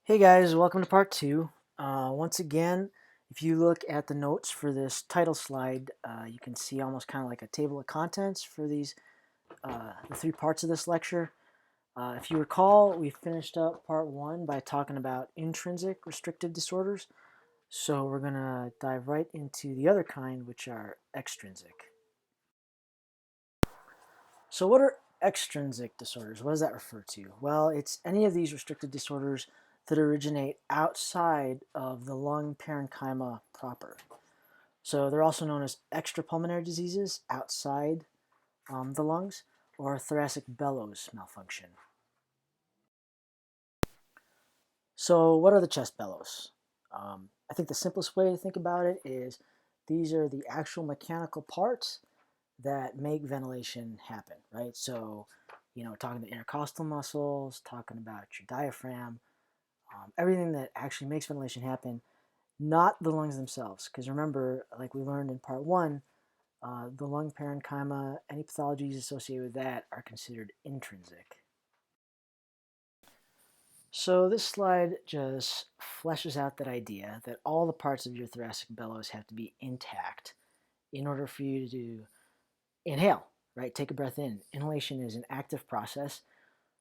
Hey guys, welcome to part two. Once again, if you look at the notes for this title slide, you can see almost kind of like a table of contents for the three parts of this lecture. If you recall, we finished up part one by talking about intrinsic restrictive disorders. So we're going to dive right into the other kind, which are extrinsic. So what are extrinsic disorders? What does that refer to? Well, it's any of these restrictive disorders that originate outside of the lung parenchyma proper. So they're also known as extrapulmonary diseases outside the lungs, or thoracic bellows malfunction. So what are the chest bellows? I think the simplest way to think about it is these are the actual mechanical parts that make ventilation happen, right? So, talking the intercostal muscles, talking about your diaphragm, everything that actually makes ventilation happen, not the lungs themselves. Because remember, like we learned in part one, the lung parenchyma, any pathologies associated with that are considered intrinsic. So this slide just fleshes out that idea that all the parts of your thoracic bellows have to be intact in order for you to inhale, right? Take a breath in. Inhalation is an active process.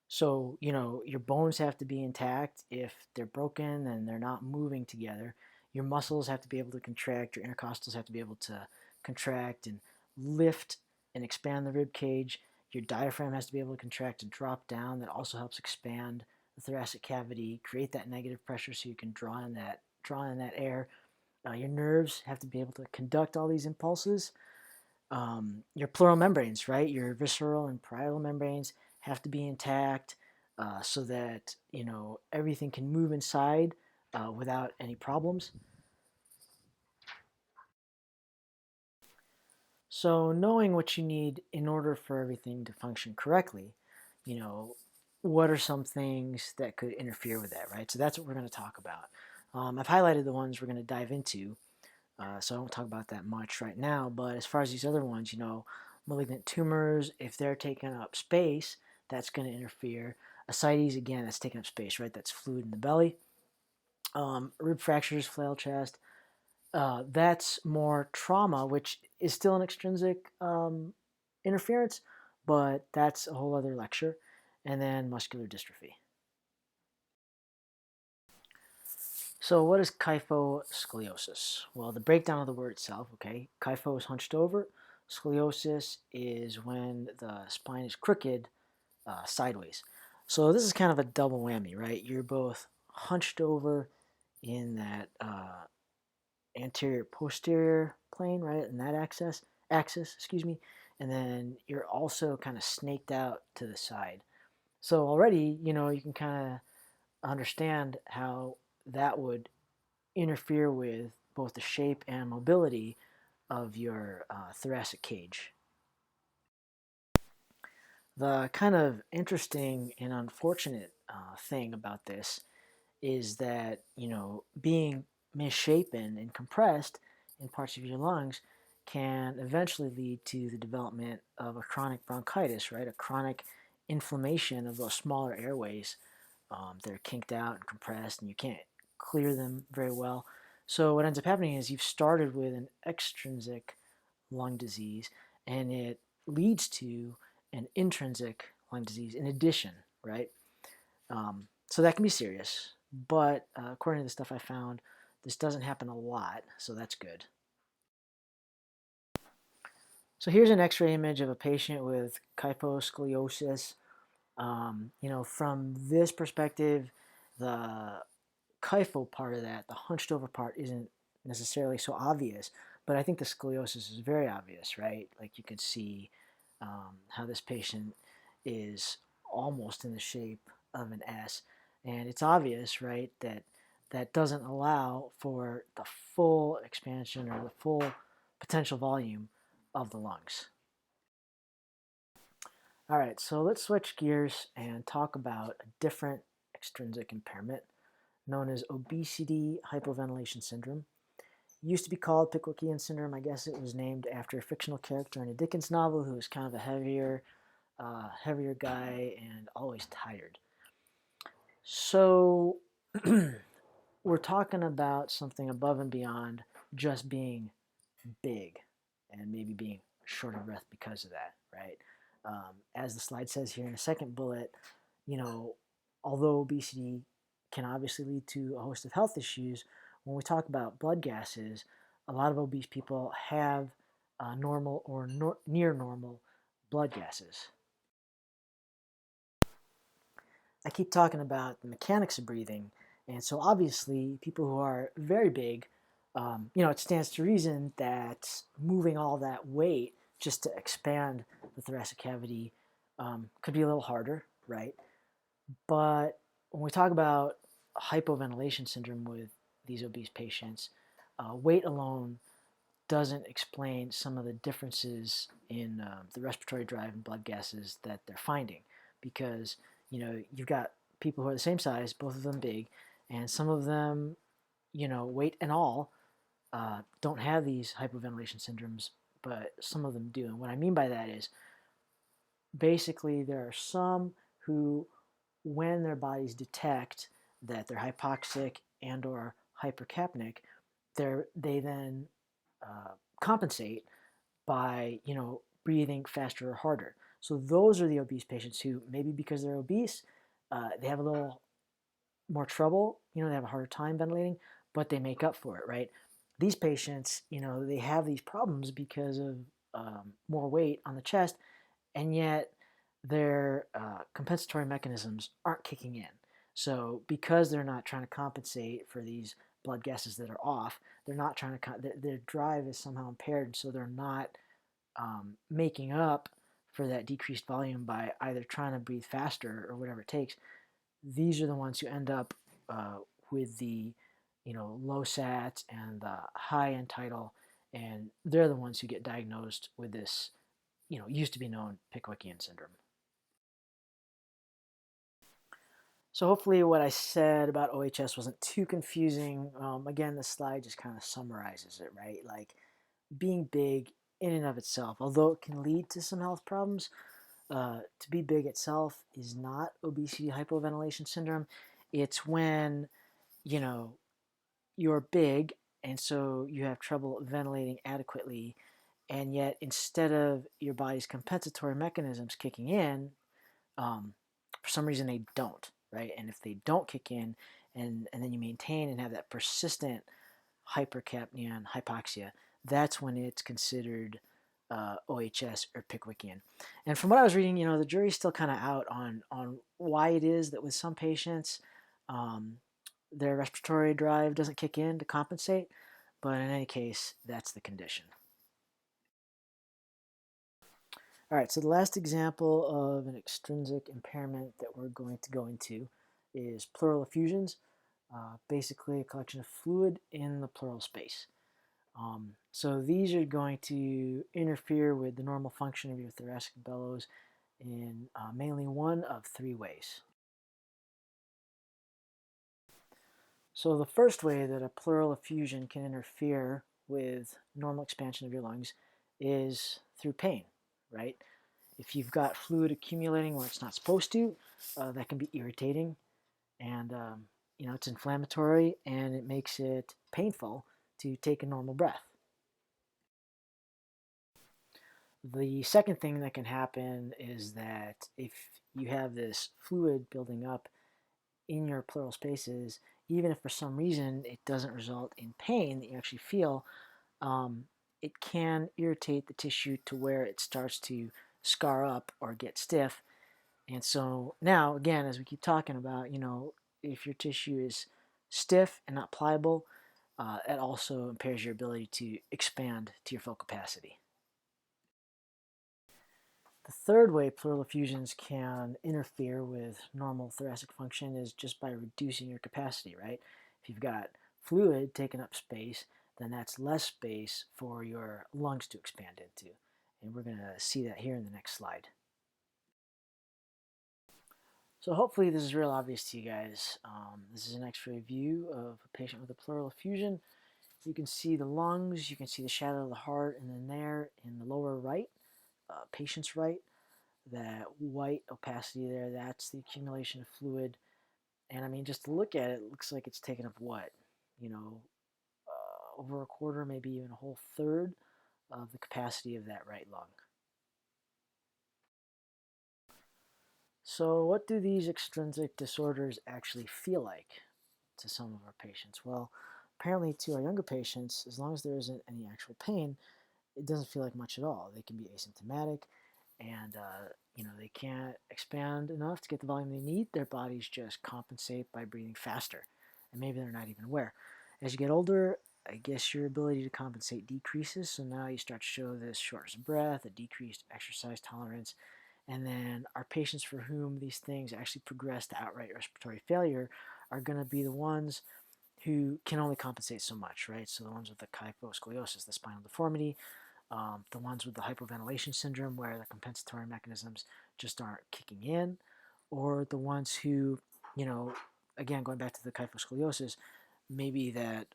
So, your bones have to be intact. If they're broken, then they're not moving together. Your muscles have to be able to contract. Your intercostals have to be able to contract and lift and expand the rib cage. Your diaphragm has to be able to contract and drop down. That also helps expand the thoracic cavity, create that negative pressure so you can draw in that air. Your nerves have to be able to conduct all these impulses. Your pleural membranes, right? Your visceral and parietal membranes have to be intact so that everything can move inside without any problems. So knowing what you need in order for everything to function correctly, you know, what are some things that could interfere with that, right? So that's what we're going to talk about. I've highlighted the ones we're going to dive into. So I won't talk about that much right now. But as far as these other ones, malignant tumors, if they're taking up space, that's going to interfere. Ascites, again, that's taking up space, right? That's fluid in the belly. Rib fractures, flail chest, that's more trauma, which is still an extrinsic interference, but that's a whole other lecture. And then muscular dystrophy. So what is kyphoscoliosis? Well, the breakdown of the word itself, okay, kypho is hunched over. Scoliosis is when the spine is crooked sideways. So this is kind of a double whammy, right? You're both hunched over in that anterior posterior plane, right, in that axis, excuse me, and then you're also kind of snaked out to the side. So already, you can kind of understand how that would interfere with both the shape and mobility of your thoracic cage. The kind of interesting and unfortunate thing about this is that, being misshapen and compressed in parts of your lungs can eventually lead to the development of a chronic bronchitis, right? A chronic inflammation of those smaller airways that are kinked out and compressed, and you can't clear them very well. So what ends up happening is you've started with an extrinsic lung disease, and it leads to an intrinsic lung disease in addition, right? So that can be serious, but according to the stuff I found, this doesn't happen a lot, so that's good. So here's an x-ray image of a patient with kyphoscoliosis. From this perspective, the kypho part of that, the hunched over part, isn't necessarily so obvious, but I think the scoliosis is very obvious, right? Like you can see how this patient is almost in the shape of an S, and it's obvious, right, that that doesn't allow for the full expansion or the full potential volume of the lungs. All right, so let's switch gears and talk about a different extrinsic impairment known as obesity hypoventilation syndrome. It used to be called Pickwickian syndrome. I guess it was named after a fictional character in a Dickens novel who was kind of a heavier guy and always tired. So we're talking about something above and beyond just being big and maybe being short of breath because of that, right? As the slide says here in the second bullet, you know, although obesity can obviously lead to a host of health issues, when we talk about blood gases, a lot of obese people have normal or near normal blood gases. I keep talking about the mechanics of breathing, and so obviously people who are very big, it stands to reason that moving all that weight just to expand the thoracic cavity could be a little harder, right? But when we talk about hypoventilation syndrome with these obese patients, weight alone doesn't explain some of the differences in the respiratory drive and blood gases that they're finding, because you've got people who are the same size, both of them big, and some of them, weight and all, don't have these hypoventilation syndromes, but some of them do. And what I mean by that is basically there are some who, when their bodies detect that they're hypoxic and or hypercapnic, they then uh, compensate by breathing faster or harder. So those are the obese patients who, maybe because they're obese, they have a little more trouble. They have a harder time ventilating, but they make up for it, right? These patients, they have these problems because of more weight on the chest, and yet their compensatory mechanisms aren't kicking in. So because they're not trying to compensate for these blood gases that are off, they're not trying to. Their drive is somehow impaired, so they're not making up for that decreased volume by either trying to breathe faster or whatever it takes. These are the ones who end up with the low sats and the high end tidal, and they're the ones who get diagnosed with this used to be known Pickwickian syndrome. So hopefully what I said about OHS wasn't too confusing. Again, the slide just kind of summarizes it, right? Like being big in and of itself, although it can lead to some health problems, to be big itself is not obesity hypoventilation syndrome. It's when, you know, you're big and so you have trouble ventilating adequately, and yet instead of your body's compensatory mechanisms kicking in, for some reason they don't, right? And if they don't kick in, and then you maintain and have that persistent hypercapnia and hypoxia, that's when it's considered OHS or Pickwickian. And from what I was reading, the jury's still kind of out on why it is that with some patients, um, their respiratory drive doesn't kick in to compensate. But in any case, that's the condition. All right, so the last example of an extrinsic impairment that we're going to go into is pleural effusions, basically a collection of fluid in the pleural space. So these are going to interfere with the normal function of your thoracic bellows in mainly one of three ways. So the first way that a pleural effusion can interfere with normal expansion of your lungs is through pain, right? If you've got fluid accumulating where it's not supposed to, that can be irritating, and it's inflammatory, and it makes it painful to take a normal breath. The second thing that can happen is that if you have this fluid building up in your pleural spaces, even if for some reason it doesn't result in pain that you actually feel, um, it can irritate the tissue to where it starts to scar up or get stiff. And so now, again, as we keep talking about, if your tissue is stiff and not pliable, it also impairs your ability to expand to your full capacity. The third way pleural effusions can interfere with normal thoracic function is just by reducing your capacity, right? If you've got fluid taking up space, then that's less space for your lungs to expand into. And we're going to see that here in the next slide. So hopefully this is real obvious to you guys. This is an x-ray view of a patient with a pleural effusion. You can see the lungs, you can see the shadow of the heart, and then there in the lower right, patient's right, that white opacity there, that's the accumulation of fluid. And I mean, just to look at it, it looks like it's taken up what, you know, over a quarter, maybe even a whole third of the capacity of that right lung. So, what do these extrinsic disorders actually feel like to some of our patients? Well, apparently, to our younger patients, as long as there isn't any actual pain, it doesn't feel like much at all. They can be asymptomatic, and they can't expand enough to get the volume they need. Their bodies just compensate by breathing faster, and maybe they're not even aware. As you get older, I guess your ability to compensate decreases, so now you start to show this shortness of breath, a decreased exercise tolerance, and then our patients for whom these things actually progress to outright respiratory failure are going to be the ones who can only compensate so much, right? So the ones with the kyphoscoliosis, the spinal deformity, the ones with the hypoventilation syndrome where the compensatory mechanisms just aren't kicking in, or the ones who, again, going back to the kyphoscoliosis, maybe that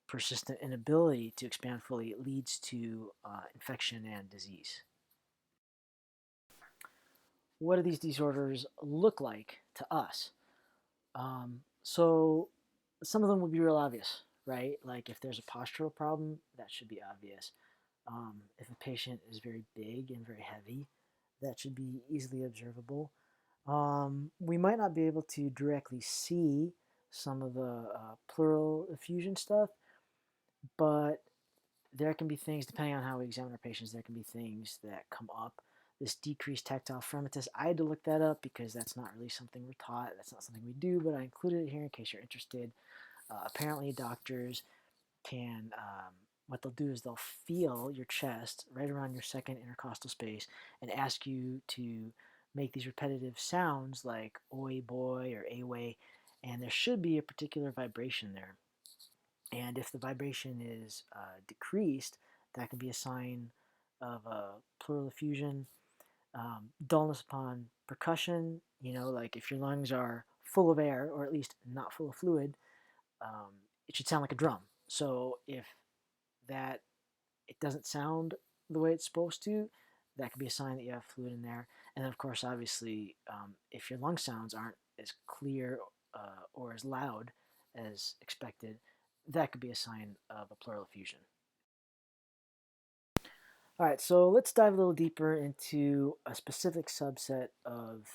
persistent inability to expand fully leads to infection and disease. What do these disorders look like to us? So some of them would be real obvious, right? Like if there's a postural problem, that should be obvious. If a patient is very big and very heavy, that should be easily observable. We might not be able to directly see some of the pleural effusion stuff, but there can be things, depending on how we examine our patients, there can be things that come up. This decreased tactile fremitus, I had to look that up because that's not really something we're taught. That's not something we do, but I included it here in case you're interested. Apparently, doctors can, what they'll do is they'll feel your chest right around your second intercostal space and ask you to make these repetitive sounds like oi boy or away, and there should be a particular vibration there. And if the vibration is decreased, that can be a sign of a pleural effusion. Dullness upon percussion, like if your lungs are full of air or at least not full of fluid, it should sound like a drum. So if that it doesn't sound the way it's supposed to, that could be a sign that you have fluid in there. And then, of course, obviously, if your lung sounds aren't as clear or as loud as expected, that could be a sign of a pleural effusion. All right, so let's dive a little deeper into a specific subset of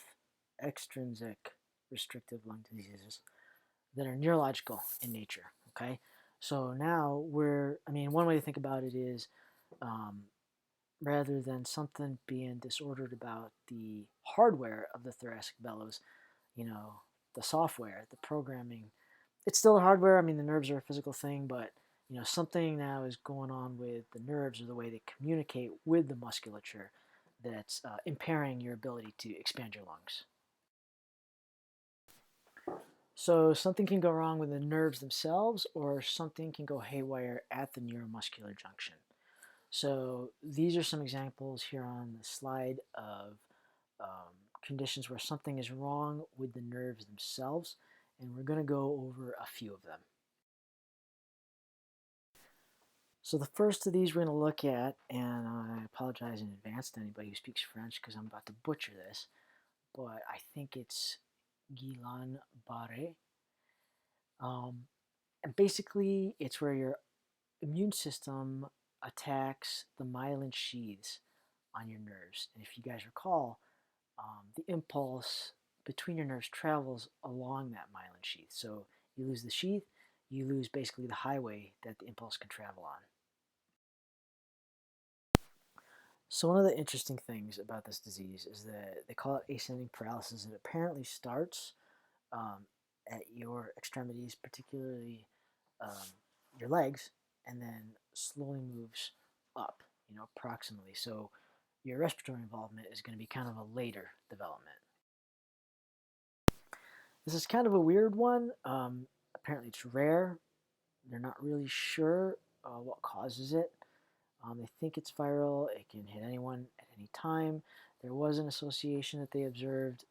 extrinsic restrictive lung diseases that are neurological in nature. Okay, so now one way to think about it is um, rather than something being disordered about the hardware of the thoracic bellows, the software, the programming, it's still the hardware. I mean, the nerves are a physical thing, but something now is going on with the nerves or the way they communicate with the musculature that's impairing your ability to expand your lungs. So something can go wrong with the nerves themselves, or something can go haywire at the neuromuscular junction. So these are some examples here on the slide of conditions where something is wrong with the nerves themselves, and we're going to go over a few of them. So the first of these we're going to look at, and I apologize in advance to anybody who speaks French because I'm about to butcher this, but I think it's Guillain-Barré. And basically, it's where your immune system attacks the myelin sheaths on your nerves. And if you guys recall, the impulse between your nerves travels along that myelin sheath. So you lose the sheath, you lose basically the highway that the impulse can travel on. So one of the interesting things about this disease is that they call it ascending paralysis. It apparently starts at your extremities, particularly your legs, and then slowly moves up, proximally. So your respiratory involvement is going to be kind of a later development. This is kind of a weird one. Apparently it's rare. They're not really sure what causes it. They think it's viral. It can hit anyone at any time. There was an association that they observed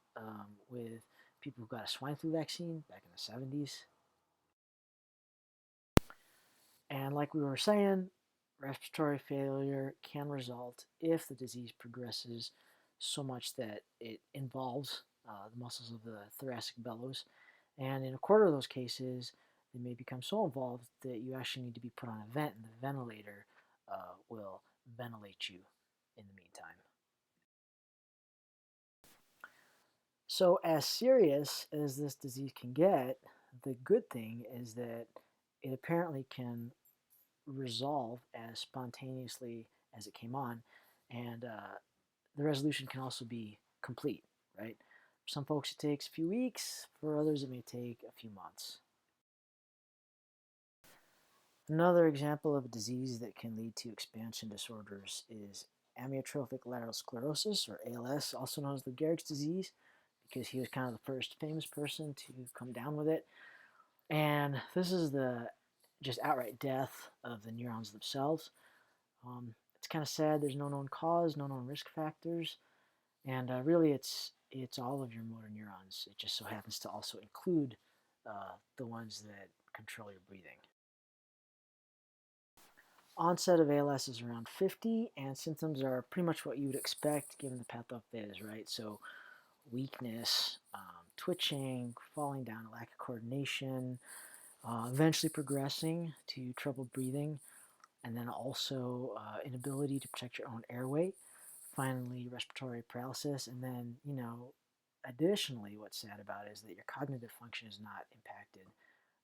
with people who got a swine flu vaccine back in the 70s. And like we were saying, respiratory failure can result if the disease progresses so much that it involves the muscles of the thoracic bellows. And in a quarter of those cases, they may become so involved that you actually need to be put on a vent, and the ventilator will ventilate you in the meantime. So, as serious as this disease can get, the good thing is that it apparently can resolve as spontaneously as it came on, and the resolution can also be complete, right? For some folks, it takes a few weeks. For others, it may take a few months. Another example of a disease that can lead to expansion disorders is amyotrophic lateral sclerosis, or ALS, also known as Lou Gehrig's disease, because he was kind of the first famous person to come down with it. And this is the just outright death of the neurons themselves. It's kind of sad. There's no known cause, no known risk factors, and really, it's all of your motor neurons. It just so happens to also include the ones that control your breathing. Onset of ALS is around 50, and symptoms are pretty much what you would expect given the pathophys, right? So weakness, twitching, falling down, lack of coordination, eventually progressing to trouble breathing, and then also inability to protect your own airway. Finally, respiratory paralysis, and then, additionally, what's sad about it is that your cognitive function is not impacted.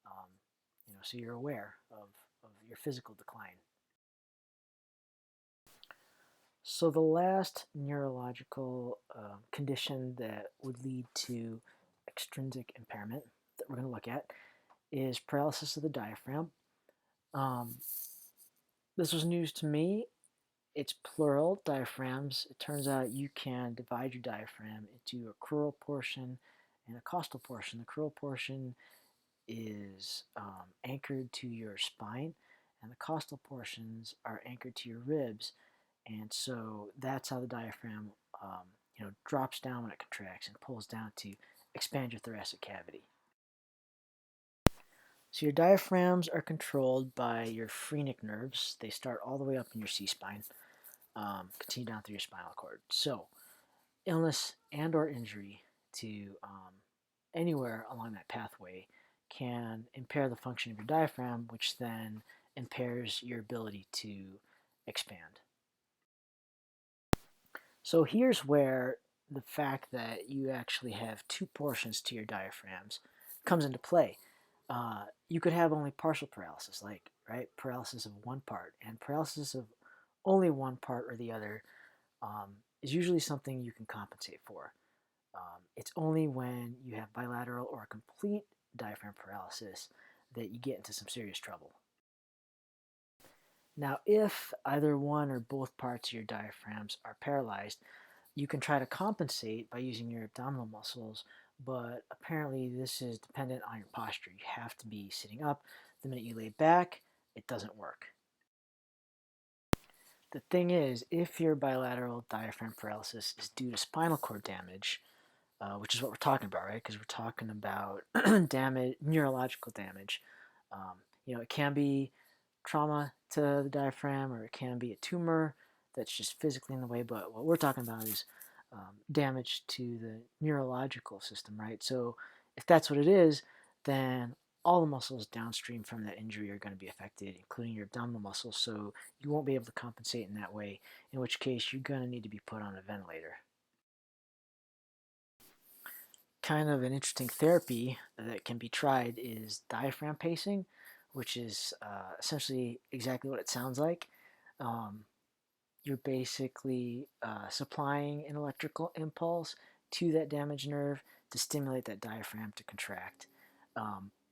Um, so you're aware of your physical decline. So the last neurological condition that would lead to extrinsic impairment that we're going to look at is paralysis of the diaphragm. Um, this was news to me. It's plural, diaphragms. It turns out you can divide your diaphragm into a crural portion and a costal portion. The crural portion is anchored to your spine, and the costal portions are anchored to your ribs. And so that's how the diaphragm, drops down when it contracts and pulls down to expand your thoracic cavity. So your diaphragms are controlled by your phrenic nerves. They start all the way up in your C-spine, continue down through your spinal cord. So illness and or injury to anywhere along that pathway can impair the function of your diaphragm, which then impairs your ability to expand. So here's where the fact that you actually have two portions to your diaphragms comes into play. You could have only partial paralysis, like paralysis of one part, and paralysis of only one part or the other is usually something you can compensate for. It's only when you have bilateral or complete diaphragm paralysis that you get into some serious trouble. Now, if either one or both parts of your diaphragms are paralyzed, you can try to compensate by using your abdominal muscles, but apparently this is dependent on your posture. You have to be sitting up. The minute you lay back, it doesn't work. The thing is, if your bilateral diaphragm paralysis is due to spinal cord damage, which is what we're talking about, right? Because we're talking about damage, neurological damage. It can be trauma to the diaphragm, or it can be a tumor that's just physically in the way. But what we're talking about is damage to the neurological system, right? So if that's what it is, then all the muscles downstream from that injury are going to be affected, including your abdominal muscles. So you won't be able to compensate in that way, in which case you're going to need to be put on a ventilator. Kind of an interesting therapy that can be tried is diaphragm pacing, which is essentially exactly what it sounds like. Um, you're basically supplying an electrical impulse to that damaged nerve to stimulate that diaphragm to contract.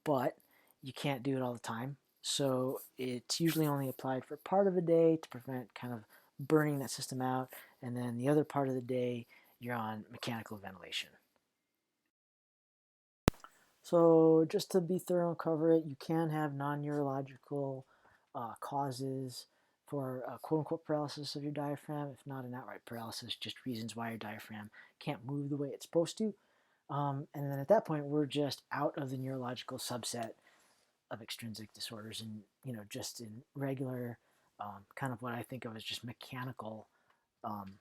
But you can't do it all the time. So it's usually only applied for part of the day to prevent kind of burning that system out. And then the other part of the day, you're on mechanical ventilation. So just to be thorough and cover it, you can have non-neurological causes for quote-unquote paralysis of your diaphragm, if not an outright paralysis, just reasons why your diaphragm can't move the way it's supposed to. And then at that point, we're just out of the neurological subset of extrinsic disorders and, just in regular kind of what I think of as just mechanical um,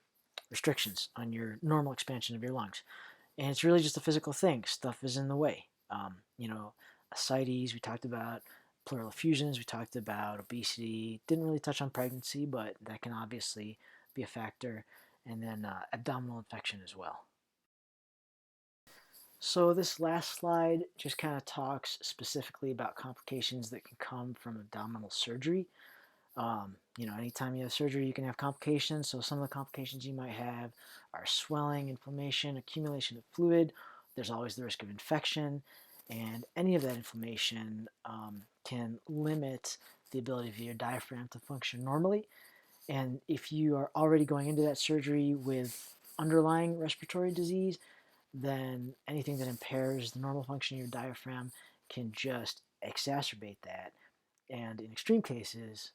restrictions on your normal expansion of your lungs. And it's really just a physical thing. Stuff is in the way. You know, ascites, we talked about pleural effusions, we talked about obesity. Didn't really touch on pregnancy, but that can obviously be a factor. And then abdominal infection as well. So this last slide just kind of talks specifically about complications that can come from abdominal surgery. Anytime you have surgery, you can have complications. So some of the complications you might have are swelling, inflammation, accumulation of fluid. There's always the risk of infection, and any of that inflammation can limit the ability of your diaphragm to function normally. And if you are already going into that surgery with underlying respiratory disease, then anything that impairs the normal function of your diaphragm can just exacerbate that, and in extreme cases,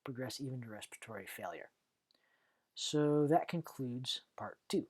progress even to respiratory failure. So that concludes part 2.